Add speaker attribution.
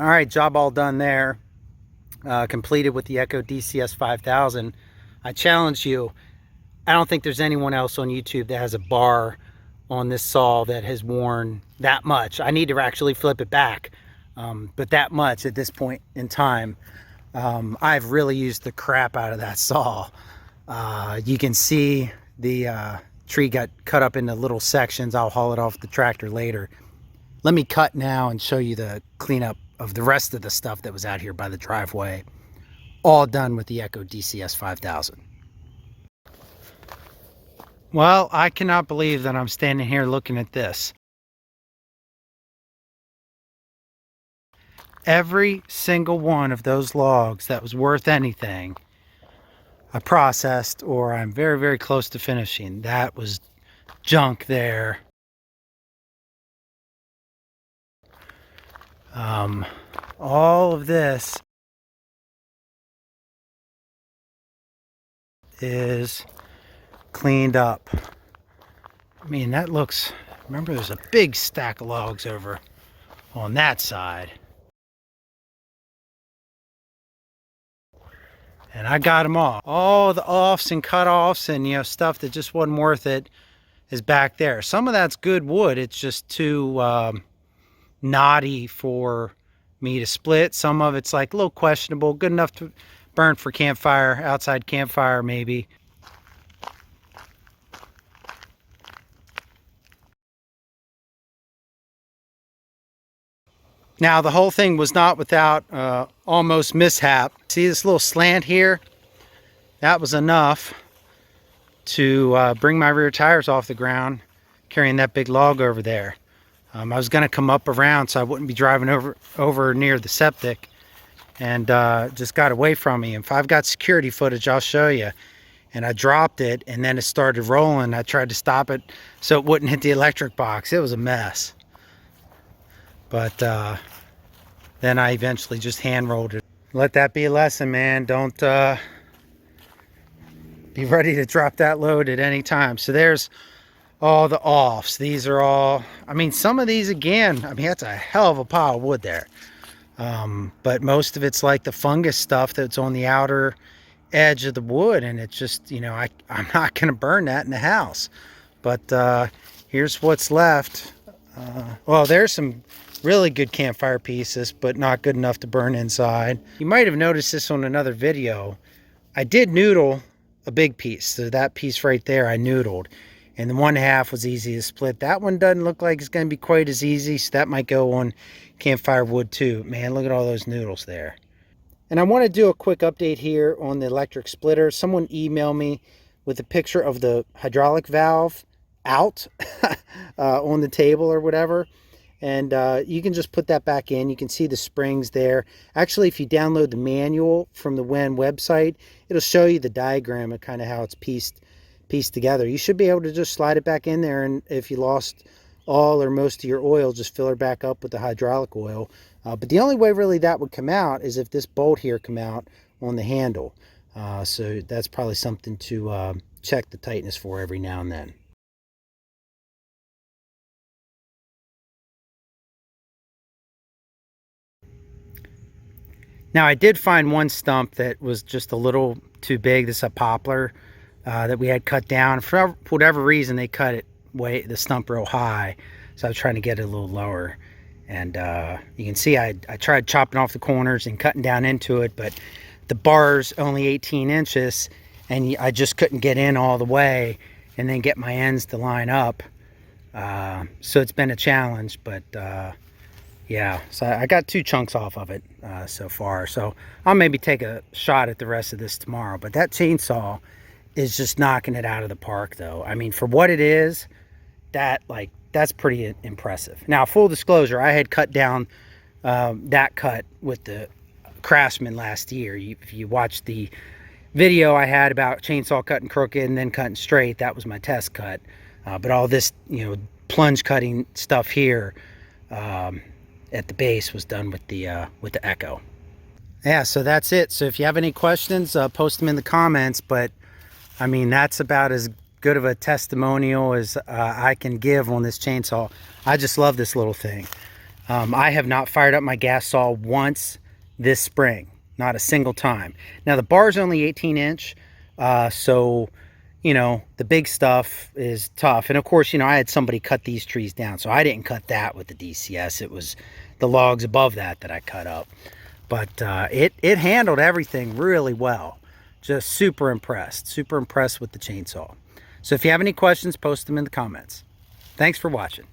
Speaker 1: All right, job all done there. Completed with the Echo DCS-5000. I challenge you, I don't think there's anyone else on YouTube that has a bar on this saw that has worn that much. I need to actually flip it back, but that much at this point in time. I've really used the crap out of that saw. You can see the tree got cut up into little sections. I'll haul it off the tractor later. Let me cut now and show you the cleanup of the rest of the stuff that was out here by the driveway. All done with the Echo DCS-5000. Well, I cannot believe that I'm standing here looking at this. Every single one of those logs that was worth anything, I processed, or I'm very, very close to finishing. That was junk there. All of this is cleaned up. I mean, that looks, remember there's a big stack of logs over on that side. And I got them all. All the offs and cut-offs and, you know, stuff that just wasn't worth it is back there. Some of that's good wood. It's just too knotty for me to split. Some of it's like a little questionable. Good enough to burn for campfire, outside campfire maybe. Now, the whole thing was not without almost mishap. See this little slant here? That was enough to bring my rear tires off the ground, carrying that big log over there. I was going to come up around so I wouldn't be driving over near the septic, and just got away from me. If I've got security footage, I'll show you. And I dropped it, and then it started rolling. I tried to stop it so it wouldn't hit the electric box. It was a mess. But then I eventually just hand rolled it. Let that be a lesson, man. Don't be ready to drop that load at any time. So there's all the offs. These are all, I mean, some of these again, I mean, that's a hell of a pile of wood there. But most of it's like the fungus stuff that's on the outer edge of the wood, and it's just, you know, I'm not going to burn that in the house. But here's what's left. Well, there's some really good campfire pieces, but not good enough to burn inside. You might have noticed this on another video. I did noodle a big piece. So that piece right there, I noodled. And the 1/2 was easy to split. That one doesn't look like it's going to be quite as easy, so that might go on campfire wood too. Man, look at all those noodles there. And I want to do a quick update here on the electric splitter. Someone emailed me with a picture of the hydraulic valve out on the table or whatever. And you can just put that back in. You can see the springs there. Actually, if you download the manual from the WEN website, it'll show you the diagram of kind of how it's pieced together. You should be able to just slide it back in there, and if you lost all or most of your oil, just fill her back up with the hydraulic oil. But the only way really that would come out is if this bolt here come out on the handle. So that's probably something to check the tightness for every now and then. Now, I did find one stump that was just a little too big. This is a poplar that we had cut down. For whatever reason, they cut the stump real high. So I was trying to get it a little lower. And you can see I tried chopping off the corners and cutting down into it, but the bar's only 18 inches, and I just couldn't get in all the way and then get my ends to line up. So it's been a challenge, but yeah, so I got 2 chunks off of it so far. So I'll maybe take a shot at the rest of this tomorrow. But that chainsaw is just knocking it out of the park, though. I mean, for what it is, that's pretty impressive. Now, full disclosure, I had cut down that cut with the Craftsman last year. If you watched the video I had about chainsaw cutting crooked and then cutting straight, that was my test cut. But all this, you know, plunge cutting stuff here at the base was done with the Echo. Yeah, so that's it. So if you have any questions, post them in the comments. But I mean, that's about as good of a testimonial as I can give on this chainsaw. I just love this little thing. I have not fired up my gas saw once this spring, not a single time. Now the bar is only 18-inch, so you know, the big stuff is tough. And of course, you know, I had somebody cut these trees down, so I didn't cut that with the DCS. It was the logs above that I cut up. But it handled everything really well. Just super impressed with the chainsaw. So if you have any questions, post them in the comments. Thanks for watching.